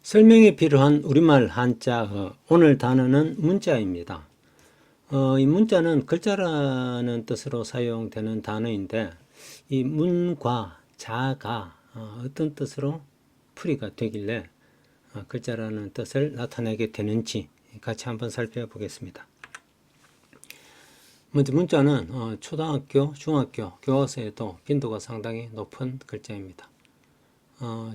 설명이 필요한 우리말 한자어. 오늘 단어는 문자입니다. 이 문자는 글자라는 뜻으로 사용되는 단어인데, 이 문과 자가 어떤 뜻으로 풀이가 되길래 글자라는 뜻을 나타내게 되는지 같이 한번 살펴보겠습니다. 먼저 문자는 초등학교, 중학교 교과서에도 빈도가 상당히 높은 글자입니다.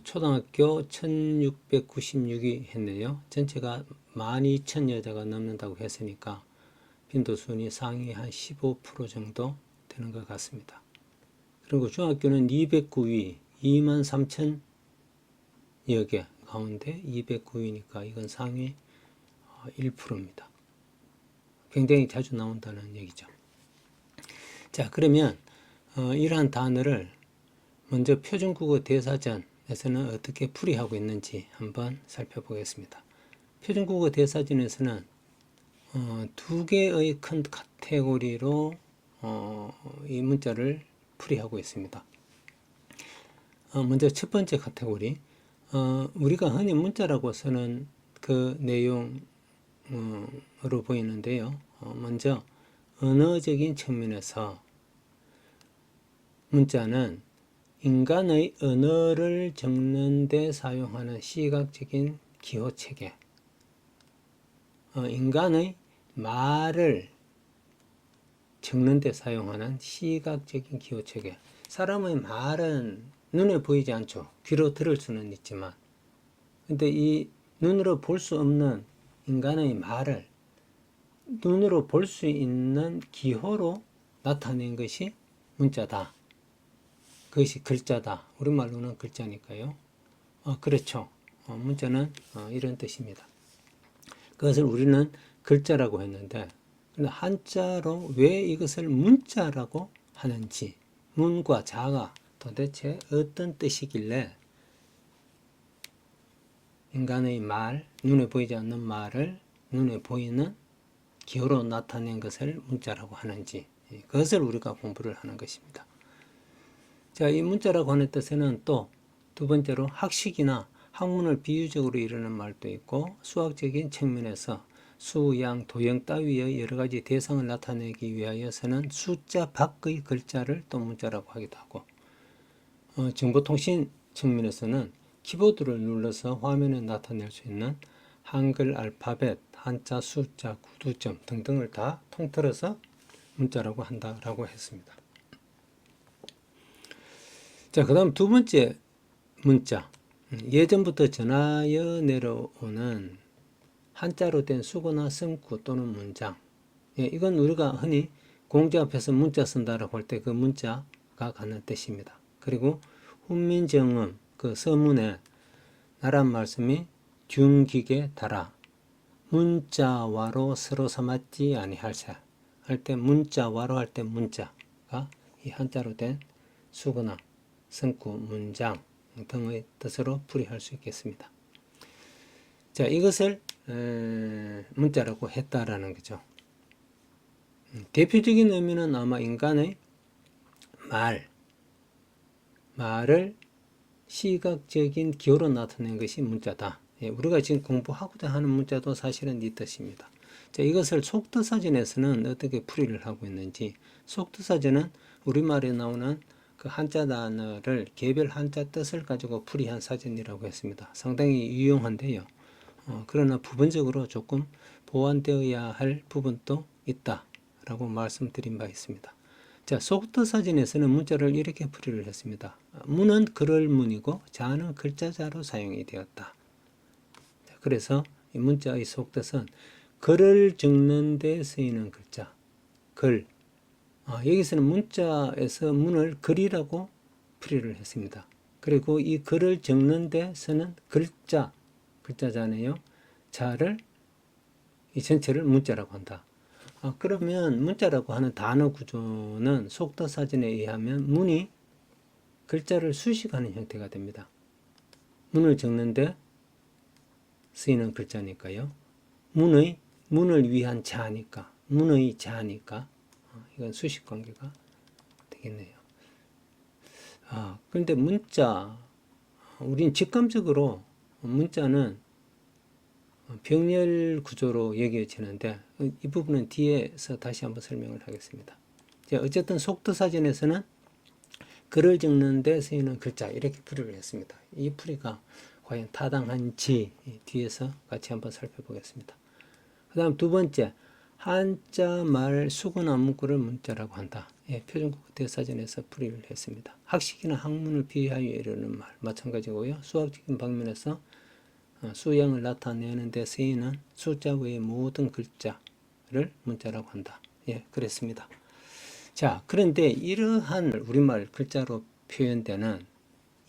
초등학교 1696이 했네요. 전체가 12,000여자가 넘는다고 했으니까 빈도순위 상위 한 15% 정도 되는 것 같습니다. 그리고 중학교는 209위, 23,000여 개 가운데 209위니까 이건 상위 1%입니다. 굉장히 자주 나온다는 얘기죠. 자, 그러면 이러한 단어를 먼저 표준국어 대사전에서는 어떻게 풀이하고 있는지 한번 살펴보겠습니다. 표준국어 대사전에서는 두 개의 큰 카테고리로 이 문자를 풀이하고 있습니다. 먼저 첫 번째 카테고리, 우리가 흔히 문자라고 쓰는 그 내용으로 보이는데요. 먼저 언어적인 측면에서 문자는 인간의 언어를 적는 데 사용하는 시각적인 기호체계, 인간의 말을 적는 데 사용하는 시각적인 기호체계. 사람의 말은 눈에 보이지 않죠. 귀로 들을 수는 있지만, 근데 이 눈으로 볼 수 없는 인간의 말을 눈으로 볼 수 있는 기호로 나타낸 것이 문자다. 그것이 글자다. 우리말로는 글자니까요. 그렇죠. 문자는 이런 뜻입니다. 그것을 우리는 글자라고 했는데, 근데 한자로 왜 이것을 문자라고 하는지, 문과 자가 도대체 어떤 뜻이길래 인간의 말, 눈에 보이지 않는 말을 눈에 보이는 기호로 나타낸 것을 문자라고 하는지, 그것을 우리가 공부를 하는 것입니다. 자, 이 문자라고 하는 뜻에는 또 두 번째로 학식이나 학문을 비유적으로 이루는 말도 있고, 수학적인 측면에서 수, 양, 도형 따위의 여러 가지 대상을 나타내기 위하여서는 숫자 밖의 글자를 또 문자라고 하기도 하고, 정보통신 측면에서는 키보드를 눌러서 화면에 나타낼 수 있는 한글 알파벳, 한자, 숫자, 구두점 등등을 다 통틀어서 문자라고 한다라고 했습니다. 자, 그 다음 두 번째 문자. 예전부터 전하여 내려오는 한자로 된 수거나 성구 또는 문장. 이건 우리가 흔히 공지 앞에서 문자 쓴다라고 할 때 그 문자가 갖는 뜻입니다. 그리고 훈민정음, 그 서문에 나란 말씀이 균기게 달아 문자와로 서로 삼았지 아니할세 할 때 문자와로 할 때 문자가 이 한자로 된 수거나 성구, 문장 등의 뜻으로 풀이할 수 있겠습니다. 자, 이것을 문자라고 했다라는 거죠. 대표적인 의미는 아마 인간의 말을 시각적인 기호로 나타낸 것이 문자다. 우리가 지금 공부하고자 하는 문자도 사실은 이 뜻입니다. 자, 이것을 속뜻사전에서는 어떻게 풀이를 하고 있는지, 속뜻사전은 우리말에 나오는 그 한자 단어를 개별 한자 뜻을 가지고 풀이한 사전이라고 했습니다. 상당히 유용한데요. 그러나 부분적으로 조금 보완되어야 할 부분도 있다라고 말씀드린 바 있습니다. 자, 속뜻사전에서는 문자를 이렇게 풀이를 했습니다. 문은 글을 문이고 자는 글자자로 사용이 되었다. 그래서 이 문자의 속뜻은 글을 적는 데 쓰이는 글자, 글. 여기서는 문자에서 문을 글이라고 풀이를 했습니다. 그리고 이 글을 적는 데 쓰는 글자잖아요. 자를, 이 전체를 문자라고 한다. 그러면 문자라고 하는 단어 구조는 속뜻사전에 의하면 문이 글자를 수식하는 형태가 됩니다. 문을 적는데 쓰이는 글자니까요. 문을 위한 자니까, 문의 자니까 이건 수식 관계가 되겠네요. 그런데 문자, 우린 직감적으로 문자는 병렬 구조로 여겨지는데 이 부분은 뒤에서 다시 한번 설명을 하겠습니다. 자, 어쨌든 속도사전에서는 글을 적는 데 쓰이는 글자 이렇게 풀이를 했습니다. 이 풀이가 과연 타당한지 뒤에서 같이 한번 살펴보겠습니다. 그 다음 두 번째, 한자 말 수구나 문구를 문자라고 한다. 예, 표준국어 대사전에서 풀이를 했습니다. 학식이나 학문을 비하여 이르는 말 마찬가지고요. 수학적인 방면에서 수양을 나타내는 데 쓰이는 숫자 외의 모든 글자를 문자라고 한다. 예, 그랬습니다. 자, 그런데 이러한 우리말 글자로 표현되는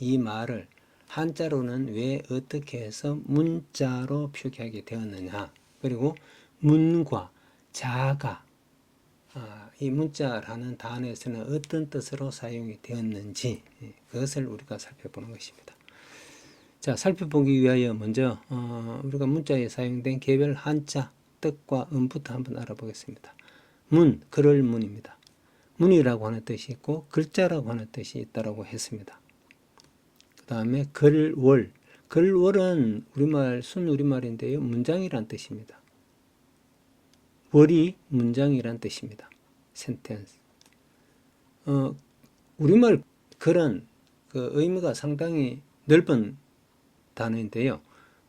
이 말을 한자로는 왜 어떻게 해서 문자로 표기하게 되었느냐, 그리고 문과 자가 이 문자라는 단어에서는 어떤 뜻으로 사용이 되었는지 그것을 우리가 살펴보는 것입니다. 자, 살펴보기 위하여 먼저 우리가 문자에 사용된 개별 한자 뜻과 음부터 한번 알아보겠습니다. 문, 글을 문입니다. 문이라고 하는 뜻이 있고 글자라고 하는 뜻이 있다고 했습니다. 그 다음에 글월, 글월은 우리말 순우리말인데요, 문장이란 뜻입니다. 월이 문장이란 뜻입니다. 센텐스. 우리말 글은 그 의미가 상당히 넓은 단어인데요.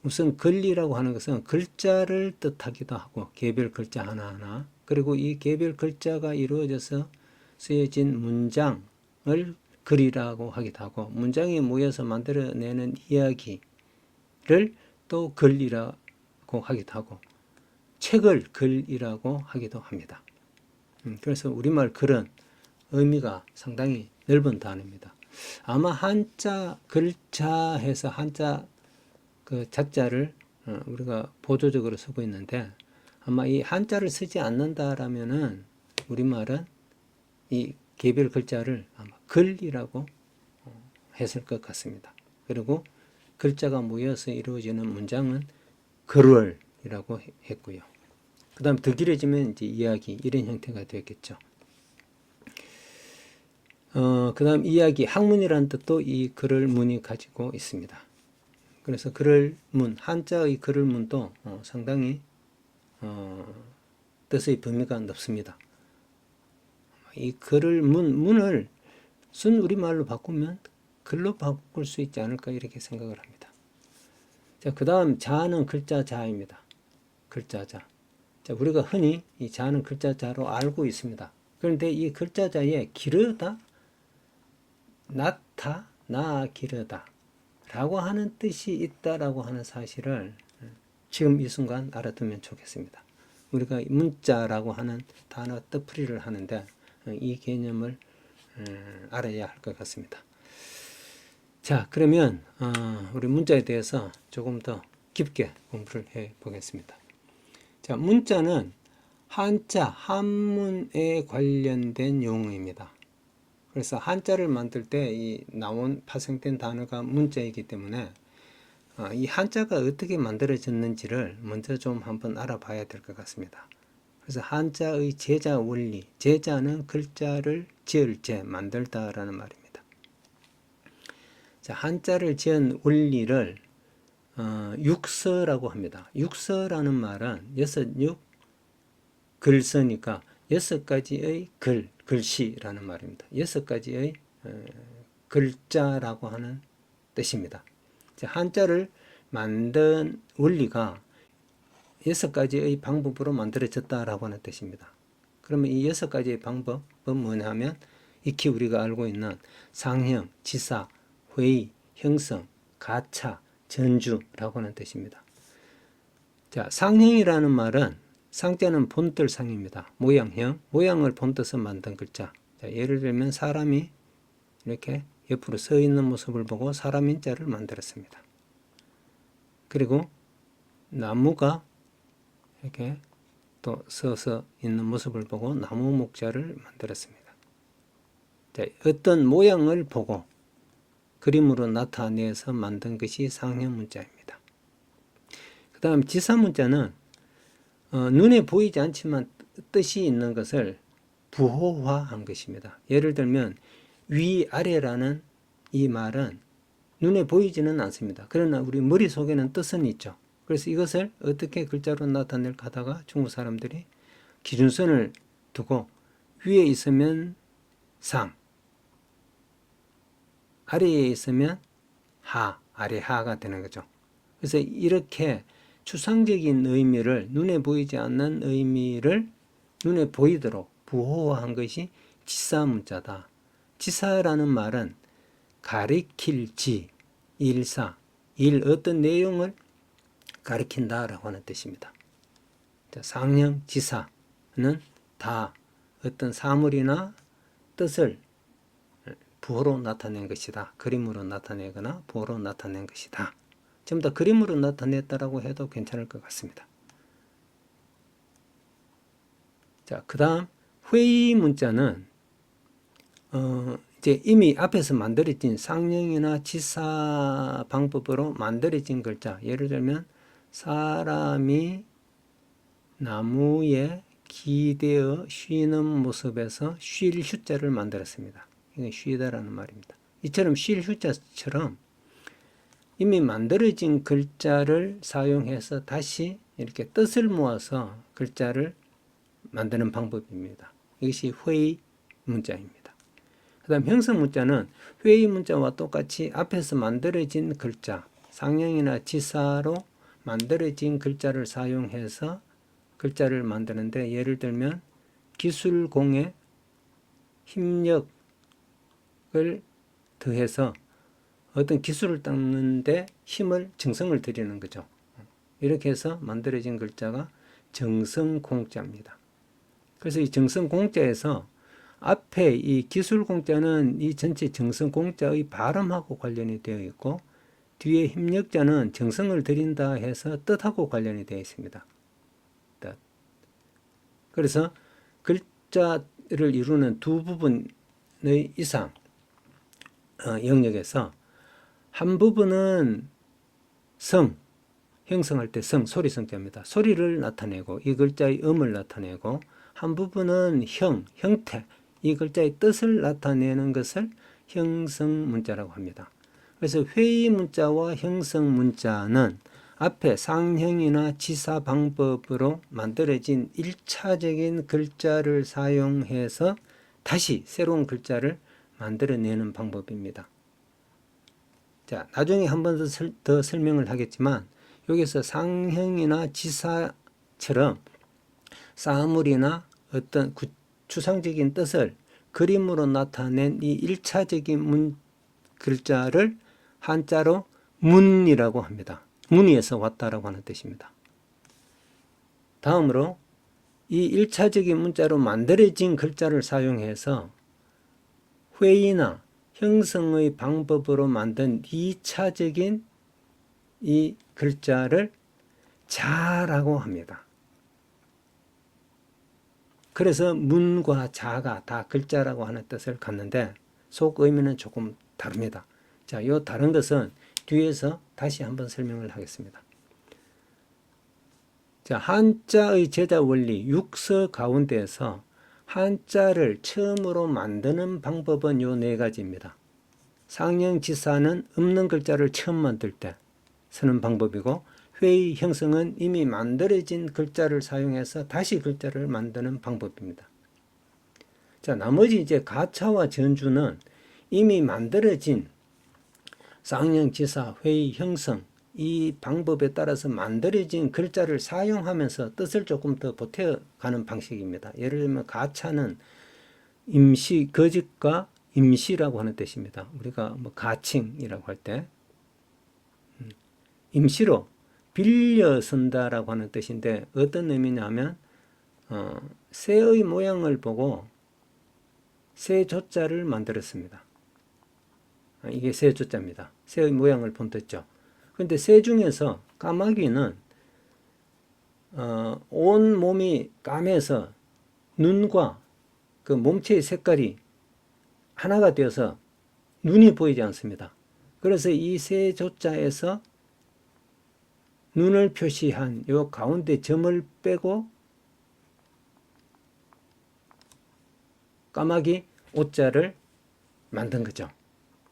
우선 글이라고 하는 것은 글자를 뜻하기도 하고 개별 글자 하나하나, 그리고 이 개별 글자가 이루어져서 쓰여진 문장을 글이라고 하기도 하고, 문장이 모여서 만들어내는 이야기를 또 글이라고 하기도 하고, 책을 글이라고 하기도 합니다. 그래서 우리말 글은 의미가 상당히 넓은 단어입니다. 아마 한자 글자 해서 한자 그 자자를 우리가 보조적으로 쓰고 있는데, 아마 이 한자를 쓰지 않는다라면은 우리말은 이 개별 글자를 아마 글이라고 했을 것 같습니다. 그리고 글자가 모여서 이루어지는 문장은 글월이라고 했고요. 그 다음 더 길어지면 이제 이야기, 이런 형태가 되겠죠. 그 다음 이야기, 학문이라는 뜻도 이 글을 문이 가지고 있습니다. 그래서 글을 문, 한자의 글을 문도 상당히 뜻의 범위가 높습니다. 이 글을 문을 순 우리말로 바꾸면 글로 바꿀 수 있지 않을까 이렇게 생각을 합니다. 자, 그 다음 자는 글자 자입니다. 글자 자. 자, 우리가 흔히 이 자는 글자 자로 알고 있습니다. 그런데 이 글자 자에 기르다, 낳다, 낳아 기르다 라고 하는 뜻이 있다라고 하는 사실을 지금 이 순간 알아두면 좋겠습니다. 우리가 문자라고 하는 단어 뜻풀이를 하는데 이 개념을 알아야 할 것 같습니다. 자, 그러면 우리 문자에 대해서 조금 더 깊게 공부를 해 보겠습니다. 자, 문자는 한자, 한문에 관련된 용어입니다. 그래서 한자를 만들 때 이 나온 파생된 단어가 문자이기 때문에 이 한자가 어떻게 만들어졌는지를 먼저 좀 한번 알아봐야 될 것 같습니다. 그래서 한자의 제자 원리, 제자는 글자를 지을 제, 만들다라는 말입니다. 자, 한자를 지은 원리를 육서라고 합니다. 육서라는 말은 여섯 글서니까 여섯 가지의 글씨라는 말입니다. 여섯 가지의 글자라고 하는 뜻입니다. 자, 한자를 만든 원리가 여섯 가지의 방법으로 만들어졌다라고 하는 뜻입니다. 그러면 이 여섯 가지의 방법은 뭐냐면 익히 우리가 알고 있는 상형, 지사, 회의, 형성, 가차, 전주라고 하는 뜻입니다. 자, 상형이라는 말은 상자는 본뜰 상입니다. 모양형, 모양을 본떠서 만든 글자. 자, 예를 들면 사람이 이렇게 옆으로 서 있는 모습을 보고 사람 인자를 만들었습니다. 그리고 나무가 이렇게 또 서서 있는 모습을 보고 나무 목자를 만들었습니다. 자, 어떤 모양을 보고 그림으로 나타내서 만든 것이 상형 문자입니다. 그 다음 지사 문자는 눈에 보이지 않지만 뜻이 있는 것을 부호화한 것입니다. 예를 들면 위아래라는 이 말은 눈에 보이지는 않습니다. 그러나 우리 머릿속에는 뜻은 있죠. 그래서 이것을 어떻게 글자로 나타낼까 하다가 중국 사람들이 기준선을 두고 위에 있으면 상, 아래에 있으면 하, 아래 하가 되는 거죠. 그래서 이렇게 추상적인 의미를, 눈에 보이지 않는 의미를 눈에 보이도록 부호화한 것이 지사 문자다. 지사라는 말은 가리킬 지, 일사, 어떤 내용을 가리킨다라고 하는 뜻입니다. 상형 지사는 다 어떤 사물이나 뜻을 부호로 나타낸 것이다. 그림으로 나타내거나 부호로 나타낸 것이다. 전부 다 그림으로 나타냈다라고 해도 괜찮을 것 같습니다. 자, 그 다음 회의 문자는 이제 이미 앞에서 만들어진 상형이나 지사 방법으로 만들어진 글자, 예를 들면 사람이 나무에 기대어 쉬는 모습에서 쉴 휴자를 만들었습니다. 이건 쉬다라는 말입니다. 이처럼 쉴 휴자처럼 이미 만들어진 글자를 사용해서 다시 이렇게 뜻을 모아서 글자를 만드는 방법입니다. 이것이 회의 문자입니다. 그 다음 형성 문자는 회의 문자와 똑같이 앞에서 만들어진 글자, 상형이나 지사로 만들어진 글자를 사용해서 글자를 만드는데, 예를 들면 기술공에 힘력을 더해서 어떤 기술을 닦는데 힘을, 정성을 들이는 거죠. 이렇게 해서 만들어진 글자가 정성공자입니다. 그래서 이 정성공자에서 앞에 이 기술공자는 이 전체 정성공자의 발음하고 관련이 되어 있고, 뒤에 힘력자는 정성을 들인다 해서 뜻하고 관련이 되어 있습니다. 뜻. 그래서 글자를 이루는 두 부분의 이상 영역에서 한 부분은 성, 형성할 때 성, 소리 성자입니다. 소리를 나타내고 이 글자의 음을 나타내고, 한 부분은 형, 형태, 이 글자의 뜻을 나타내는 것을 형성 문자라고 합니다. 그래서 회의 문자와 형성 문자는 앞에 상형이나 지사 방법으로 만들어진 1차적인 글자를 사용해서 다시 새로운 글자를 만들어내는 방법입니다. 자, 나중에 한 번 더 설명을 하겠지만, 여기서 상형이나 지사처럼 사물이나 어떤 추상적인 뜻을 그림으로 나타낸 이 1차적인 글자를 한자로 문이라고 합니다. 문의에서 왔다라고 하는 뜻입니다. 다음으로 이 1차적인 문자로 만들어진 글자를 사용해서 회의나 형성의 방법으로 만든 2차적인 이 글자를 자라고 합니다. 그래서 문과 자가 다 글자라고 하는 뜻을 갖는데 속 의미는 조금 다릅니다. 자, 요 다른 것은 뒤에서 다시 한번 설명을 하겠습니다. 자, 한자의 제자 원리 6서 가운데에서 한자를 처음으로 만드는 방법은 요 네 가지입니다. 상형지사는 없는 글자를 처음 만들 때 쓰는 방법이고, 회의 형성은 이미 만들어진 글자를 사용해서 다시 글자를 만드는 방법입니다. 자, 나머지 이제 가차와 전주는 이미 만들어진 쌍형지사, 회의, 형성, 이 방법에 따라서 만들어진 글자를 사용하면서 뜻을 조금 더 보태가는 방식입니다. 예를 들면 가차는 임시, 거짓과 임시라고 하는 뜻입니다. 우리가 뭐 가칭이라고 할 때 임시로 빌려 쓴다라고 하는 뜻인데, 어떤 의미냐면 새의 모양을 보고 새 조자를 만들었습니다. 이게 새 조자입니다. 새의 모양을 본 뜻죠. 그런데 새 중에서 까마귀는 온 몸이 까매서 눈과 그 몸체의 색깔이 하나가 되어서 눈이 보이지 않습니다. 그래서 이 새 조자에서 눈을 표시한 요 가운데 점을 빼고 까마귀 오자를 만든 거죠.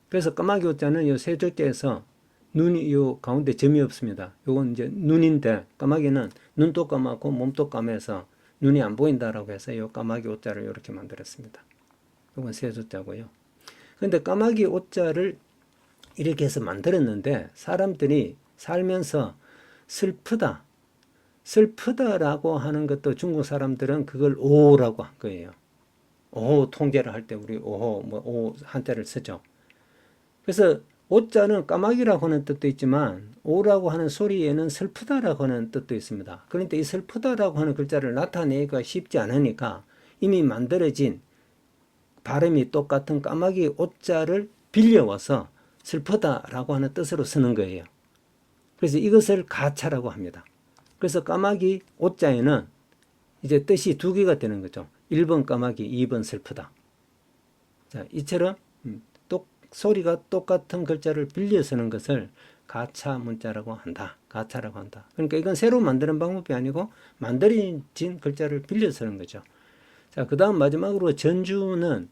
그래서 까마귀 오자는 요 세 조자에서 눈이 요 가운데 점이 없습니다. 요건 이제 눈인데 까마귀는 눈도 까맣고 몸도 까매서 눈이 안 보인다라고 해서 요 까마귀 오자를 이렇게 만들었습니다. 요건 세 조자고요. 근데 까마귀 오자를 이렇게 해서 만들었는데 사람들이 살면서 슬프다라고 하는 것도 중국 사람들은 그걸 오라고 한 거예요. 오 통제를 할 때 우리 오호 오 한자를 쓰죠. 그래서 오자는 까마귀라고 하는 뜻도 있지만 오라고 하는 소리에는 슬프다라고 하는 뜻도 있습니다. 그런데 이 슬프다라고 하는 글자를 나타내기가 쉽지 않으니까 이미 만들어진 발음이 똑같은 까마귀 오자를 빌려와서 슬프다라고 하는 뜻으로 쓰는 거예요. 그래서 이것을 가차라고 합니다. 그래서 까마귀 오자에는 이제 뜻이 두 개가 되는 거죠. 1번 까마귀, 2번 슬프다. 자, 이처럼 소리가 똑같은 글자를 빌려 쓰는 것을 가차 문자라고 한다. 가차라고 한다. 그러니까 이건 새로 만드는 방법이 아니고 만들어진 글자를 빌려 쓰는 거죠. 자, 그 다음 마지막으로 전주는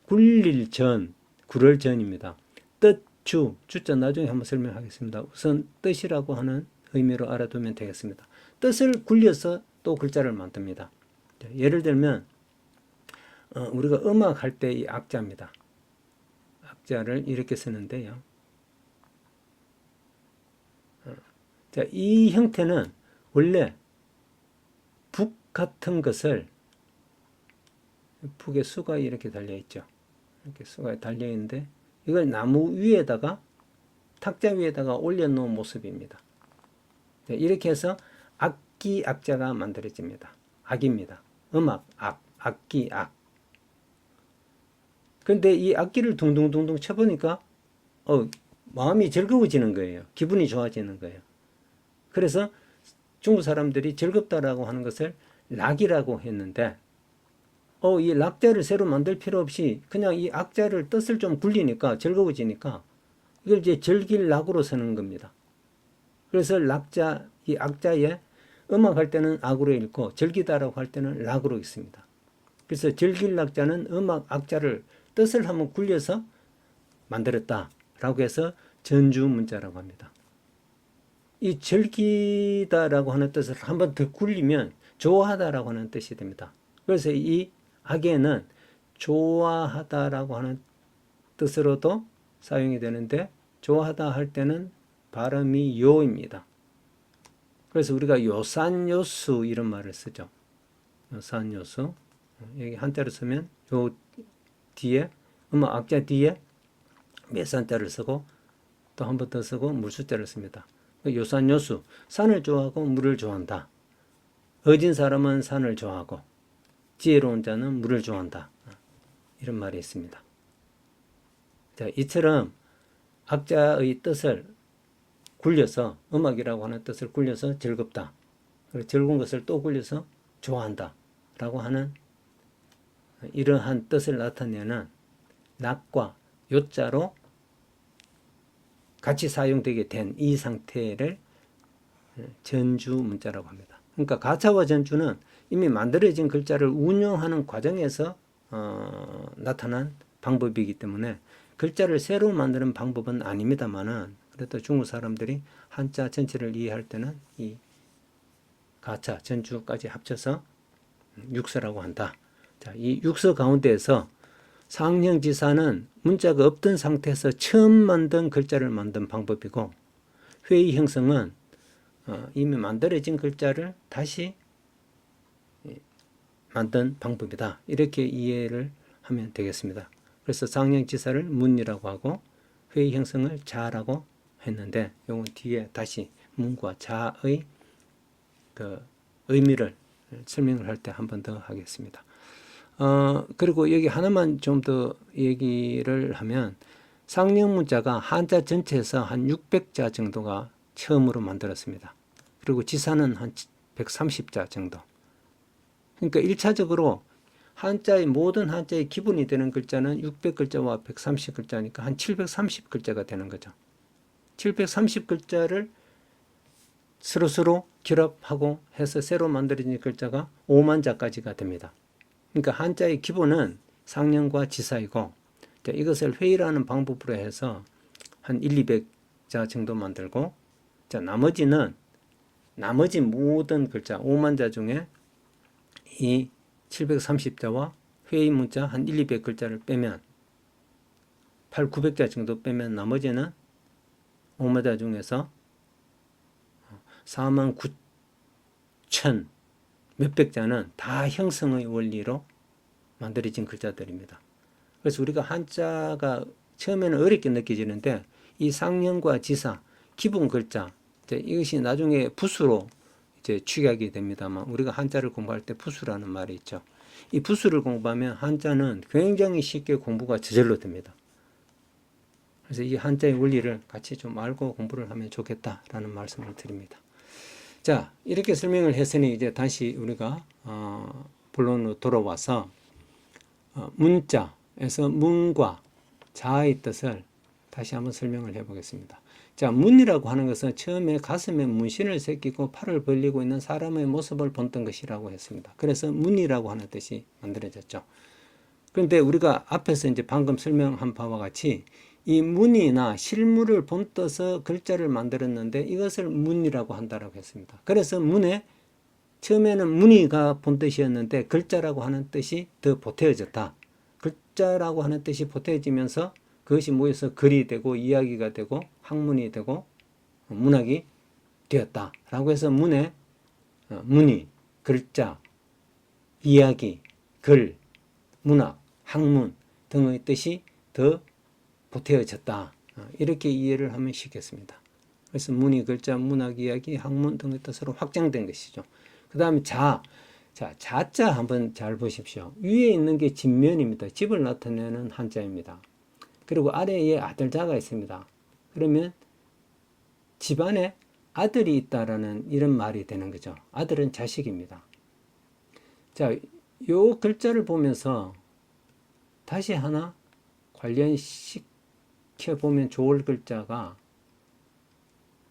굴릴 전, 구를 전입니다. 뜻, 주자 나중에 한번 설명하겠습니다. 우선 뜻이라고 하는 의미로 알아두면 되겠습니다. 뜻을 굴려서 또 글자를 만듭니다. 예를 들면 우리가 음악 할 때 이 악자입니다. 악자를 이렇게 쓰는데요. 자, 이 형태는 원래 북 같은 것을 북에 수가 이렇게 달려 있죠. 이렇게 수가 달려 있는데 이걸 나무 위에다가 탁자 위에다가 올려놓은 모습입니다. 이렇게 해서 악기 악자가 만들어집니다. 악입니다. 음악 악, 악기 악. 그런데 이 악기를 둥둥둥둥 쳐보니까 마음이 즐거워지는 거예요. 기분이 좋아지는 거예요. 그래서 중국 사람들이 즐겁다라고 하는 것을 락이라고 했는데 이 락자를 새로 만들 필요 없이 그냥 이 악자를 뜻을 좀 굴리니까 즐거워지니까 이걸 이제 즐길 락으로 쓰는 겁니다. 그래서 락자, 이 악자에 음악할 때는 악으로 읽고 즐기다라고 할 때는 락으로 읽습니다. 그래서 즐길 락자는 음악 악자를 뜻을 한번 굴려서 만들었다라고 해서 전주 문자라고 합니다. 이 즐기다라고 하는 뜻을 한번 더 굴리면 좋아하다라고 하는 뜻이 됩니다. 그래서 이 악에는 좋아하다라고 하는 뜻으로도 사용이 되는데 좋아하다 할 때는 발음이 요입니다. 그래서 우리가 요산요수 이런 말을 쓰죠. 요산요수. 여기 한자로 쓰면 요 뒤에 음악 악자 뒤에 몇산자를 쓰고 또 한 번 더 쓰고 물수자를 씁니다. 요산요수. 산을 좋아하고 물을 좋아한다. 어진 사람은 산을 좋아하고 지혜로운 자는 물을 좋아한다. 이런 말이 있습니다. 자, 이처럼 악자의 뜻을 굴려서 음악이라고 하는 뜻을 굴려서 즐겁다. 그리고 즐거운 것을 또 굴려서 좋아한다. 라고 하는 이러한 뜻을 나타내는 락과 요자로 같이 사용되게 된 이 상태를 전주 문자라고 합니다. 그러니까 가차와 전주는 이미 만들어진 글자를 운용하는 과정에서 나타난 방법이기 때문에 글자를 새로 만드는 방법은 아닙니다만은 그래도 중국 사람들이 한자 전체를 이해할 때는 이 가차, 전주까지 합쳐서 육서라고 한다. 자, 이 육서 가운데에서 상형지사는 문자가 없던 상태에서 처음 만든 글자를 만든 방법이고 회의 형성은 이미 만들어진 글자를 다시 만든 방법이다. 이렇게 이해를 하면 되겠습니다. 그래서 상형지사를 문이라고 하고 회의 형성을 자라고 했는데 이건 뒤에 다시 문과 자의 그 의미를 설명을 할 때 한 번 더 하겠습니다. 그리고 여기 하나만 좀 더 얘기를 하면 상형문자가 한자 전체에서 한 600자 정도가 처음으로 만들었습니다. 그리고 지사는 한 130자 정도. 그러니까 1차적으로 한자의 모든 한자의 기본이 되는 글자는 600글자와 130글자니까 한 730글자가 되는 거죠. 730글자를 서로서로 결합하고 해서 새로 만들어진 글자가 5만 자까지가 됩니다. 그러니까 한자의 기본은 상형과 지사이고 자, 이것을 회의라는 방법으로 해서 한 200자 정도 만들고, 자, 나머지 모든 글자 5만 자 중에 이 730자와 회의 문자 한 200글자를 빼면 900자 정도 빼면 나머지는 5만 자 중에서 4만 9천 몇백 자는 다 형성의 원리로 만들어진 글자들입니다. 그래서 우리가 한자가 처음에는 어렵게 느껴지는데 이 상형과 지사, 기본 글자, 이것이 나중에 부수로 이제 취약이 됩니다만 우리가 한자를 공부할 때 부수라는 말이 있죠. 이 부수를 공부하면 한자는 굉장히 쉽게 공부가 저절로 됩니다. 그래서 이 한자의 원리를 같이 좀 알고 공부를 하면 좋겠다라는 말씀을 드립니다. 자, 이렇게 설명을 했으니 이제 다시 우리가 본론으로 돌아와서 문자에서 문과 자의 뜻을 다시 한번 설명을 해보겠습니다. 자, 문이라고 하는 것은 처음에 가슴에 문신을 새기고 팔을 벌리고 있는 사람의 모습을 본뜬 것이라고 했습니다. 그래서 문이라고 하는 뜻이 만들어졌죠. 그런데 우리가 앞에서 이제 방금 설명한 바와 같이 이 문이나 실물을 본떠서 글자를 만들었는데 이것을 문이라고 한다라고 했습니다. 그래서 문에 처음에는 문이가 본뜻이었는데 글자라고 하는 뜻이 더 보태어졌다. 글자라고 하는 뜻이 보태어지면서 그것이 모여서 글이 되고 이야기가 되고 학문이 되고 문학이 되었다라고 해서 문에 문이, 글자, 이야기, 글, 문학, 학문 등의 뜻이 더 보태어졌다. 이렇게 이해를 하면 쉽겠습니다. 그래서 문이, 글자, 문학, 이야기, 학문 등의 뜻으로 확장된 것이죠. 그 다음에 자자 한번 잘 보십시오. 위에 있는 게 집면입니다. 집을 나타내는 한자입니다. 그리고 아래에 아들자가 있습니다. 그러면 집안에 아들이 있다라는 이런 말이 되는 거죠. 아들은 자식입니다. 자, 요 글자를 보면서 다시 하나 관련시켜 보면 좋을 글자가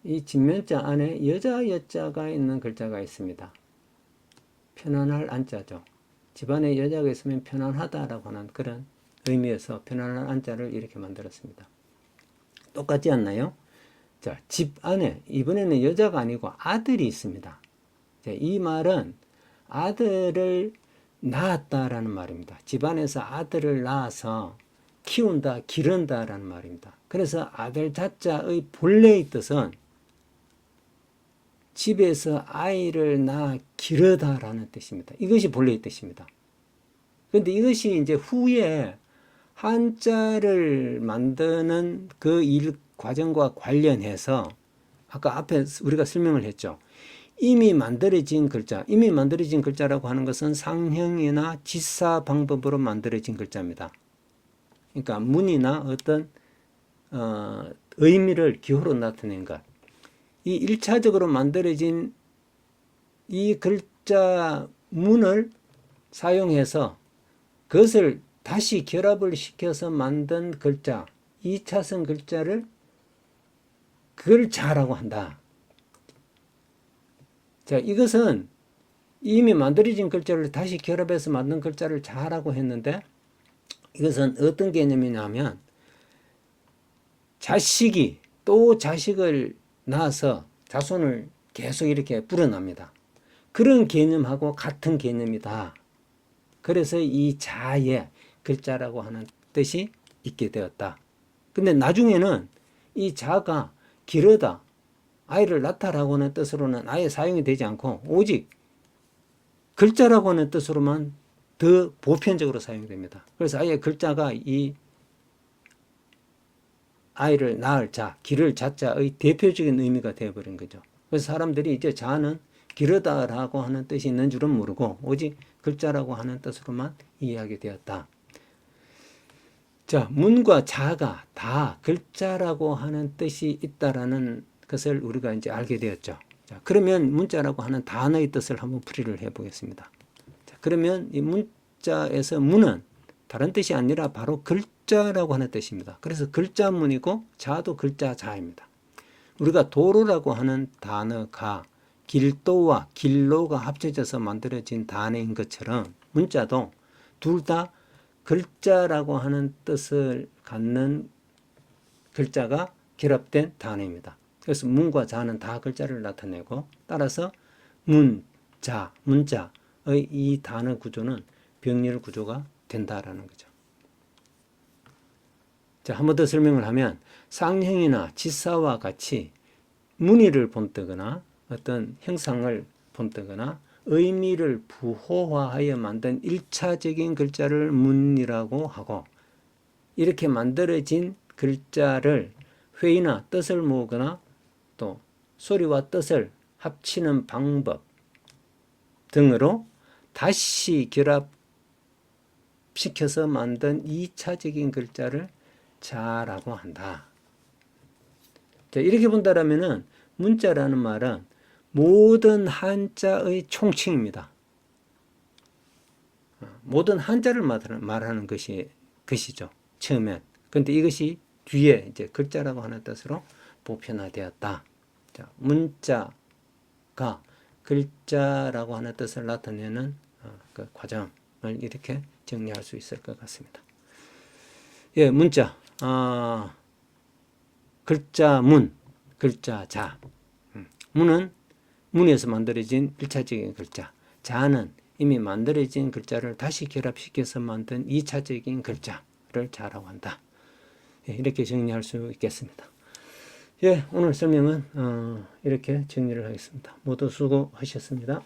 이 집면자 안에 여자 여자가 있는 글자가 있습니다. 편안할 안자죠. 집안에 여자가 있으면 편안하다라고 하는 그런 의미에서 편안한 안자를 이렇게 만들었습니다. 똑같지 않나요? 자, 집 안에 이번에는 여자가 아니고 아들이 있습니다. 자, 이 말은 아들을 낳았다라는 말입니다. 집안에서 아들을 낳아서 키운다, 기른다라는 말입니다. 그래서 아들 자자의 본래의 뜻은 집에서 아이를 낳아 기르다라는 뜻입니다. 이것이 본래의 뜻입니다. 그런데 이것이 이제 후에 한자를 만드는 그 일 과정과 관련해서 아까 앞에 우리가 설명을 했죠. 이미 만들어진 글자라고 하는 것은 상형이나 지사 방법으로 만들어진 글자입니다. 그러니까 문이나 어떤 의미를 기호로 나타낸 것. 이 1차적으로 만들어진 이 글자 문을 사용해서 그것을 다시 결합을 시켜서 만든 글자, 2차성 글자를 글자라고 한다. 자, 이것은 이미 만들어진 글자를 다시 결합해서 만든 글자를 자라고 했는데 이것은 어떤 개념이냐면 자식이 또 자식을 낳아서 자손을 계속 이렇게 불어납니다. 그런 개념하고 같은 개념이다. 그래서 이 자에 글자라고 하는 뜻이 있게 되었다. 근데 나중에는 이 자가 기르다, 아이를 낳다라고 하는 뜻으로는 아예 사용이 되지 않고 오직 글자라고 하는 뜻으로만 더 보편적으로 사용됩니다. 그래서 아예 글자가 이 아이를 낳을 자, 기를 자자의 대표적인 의미가 되어버린 거죠. 그래서 사람들이 이제 자는 기르다라고 하는 뜻이 있는 줄은 모르고 오직 글자라고 하는 뜻으로만 이해하게 되었다. 자, 문과 자가 다 글자라고 하는 뜻이 있다라는 것을 우리가 이제 알게 되었죠. 자, 그러면 문자라고 하는 단어의 뜻을 한번 풀이를 해보겠습니다. 자, 그러면 이 문자에서 문은 다른 뜻이 아니라 바로 글자라고 하는 뜻입니다. 그래서 글자문이고 자도 글자 자입니다. 우리가 도로라고 하는 단어가 길도와 길로가 합쳐져서 만들어진 단어인 것처럼 문자도 둘 다 글자라고 하는 뜻을 갖는 글자가 결합된 단어입니다. 그래서 문과 자는 다 글자를 나타내고 따라서 문, 자, 문자의 이 단어 구조는 병렬 구조가 된다라는 거죠. 자, 한 번 더 설명을 하면 쌍형이나 지사와 같이 무늬를 본뜨거나 어떤 형상을 본뜨거나 의미를 부호화하여 만든 1차적인 글자를 문이라고 하고 이렇게 만들어진 글자를 회의나 뜻을 모으거나 또 소리와 뜻을 합치는 방법 등으로 다시 결합시켜서 만든 2차적인 글자를 자라고 한다. 자, 이렇게 본다라면은 문자라는 말은 모든 한자의 총칭입니다. 모든 한자를 말하는 것이죠. 처음엔. 근데 이것이 뒤에 이제 글자라고 하는 뜻으로 보편화되었다. 자, 문자가 글자라고 하는 뜻을 나타내는 그 과정을 이렇게 정리할 수 있을 것 같습니다. 예, 문자. 글자 문, 글자 자. 문은 문에서 만들어진 1차적인 글자. 자는 이미 만들어진 글자를 다시 결합시켜서 만든 2차적인 글자를 자라고 한다. 예, 이렇게 정리할 수 있겠습니다. 예, 오늘 설명은 이렇게 정리를 하겠습니다. 모두 수고하셨습니다.